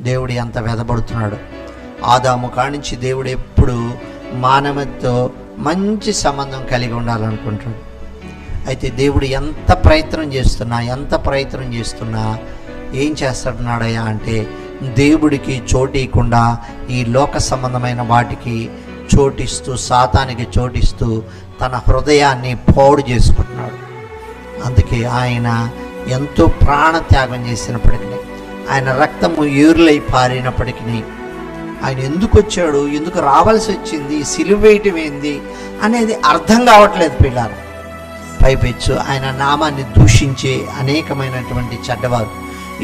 దేవుడు ఎంత వెదబడుతున్నాడు. ఆదాము కానించి దేవుడు ఎప్పుడు మానవుడితో మంచి సంబంధం కలిగి ఉండాలనుకుంటాడు. అయితే దేవుడు ఎంత ప్రయత్నం చేస్తున్నా ఏం చేస్తున్నాడయ్యా అంటే, దేవుడికి చోటీయకుండా ఈ లోక సంబంధమైన వాటికి చోటిస్తూ, సాతానికి చోటిస్తూ తన హృదయాన్ని పాడు చేసుకుంటున్నాడు. అందుకే ఆయన ఎంతో ప్రాణత్యాగం చేసినప్పటికీ, ఆయన రక్తము ఏరులై పారినప్పటికీ, ఆయన ఎందుకు వచ్చాడు, ఎందుకు రావాల్సి వచ్చింది, సిలువ వేయటం ఏంది అనేది అర్థం కావట్లేదు పిల్లలు. పైపెచ్చు ఆయన నామాన్ని దూషించే అనేకమైనటువంటి చెడ్డవారు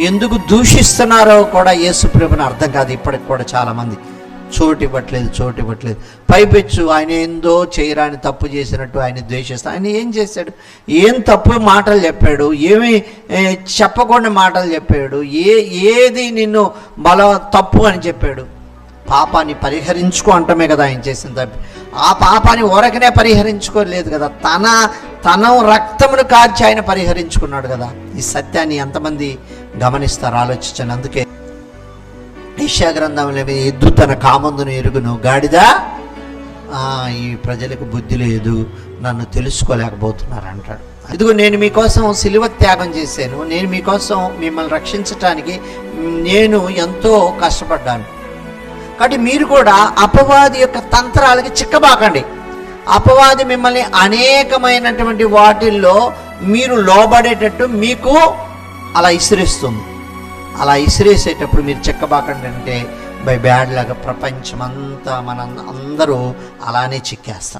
ఎందుకు దూషిస్తున్నారో కూడా యేసు ప్రభువుని అర్థం కాదు. ఇప్పటికి కూడా చాలామంది చోటు ఇవ్వట్లేదు. పైపెచ్చు ఆయన ఏందో చేయరాని తప్పు చేసినట్టు ఆయన ద్వేషిస్తాడు. ఆయన ఏం చేశాడు? ఏం తప్పు మాటలు చెప్పాడు? ఏమి చెప్పకుండా మాటలు చెప్పాడు? ఏది నిన్ను తప్పు అని చెప్పాడు? పాపాన్ని పరిహరించుకో అంటమే కదా ఆయన చేసిన తప్పు. ఆ పాపాన్ని ఊరకనే పరిహరించుకోలేదు కదా, తన రక్తమును కార్చి ఆయన పరిహరించుకున్నాడు కదా. ఈ సత్యాన్ని ఎంతమంది గమనిస్తారు? ఆలోచించండి. అందుకే యెషయా గ్రంథంలో ఎద్దు తన కామందును ఎరుగును, గాడిద ఈ ప్రజలకు బుద్ధి లేదు, నన్ను తెలుసుకోలేకపోతున్నారు అంటాడు. ఇదిగో నేను మీకోసం సిలువ త్యాగం చేశాను, నేను మీకోసం మిమ్మల్ని రక్షించటానికి నేను ఎంతో కష్టపడ్డాను. కాబట్టి మీరు కూడా అపవాది యొక్క తంత్రాలకి చిక్కబాకండి. అపవాది మిమ్మల్ని అనేకమైనటువంటి వాటిల్లో మీరు లోబడేటట్టు మీకు అలా ఇసిరేస్తుంది. అలా ఇసిరేసేటప్పుడు మీరు చిక్కబాకండి. అంటే బై బ్యాడ్ లాగా ప్రపంచమంతా అందరూ అలానే చిక్కేస్తాం.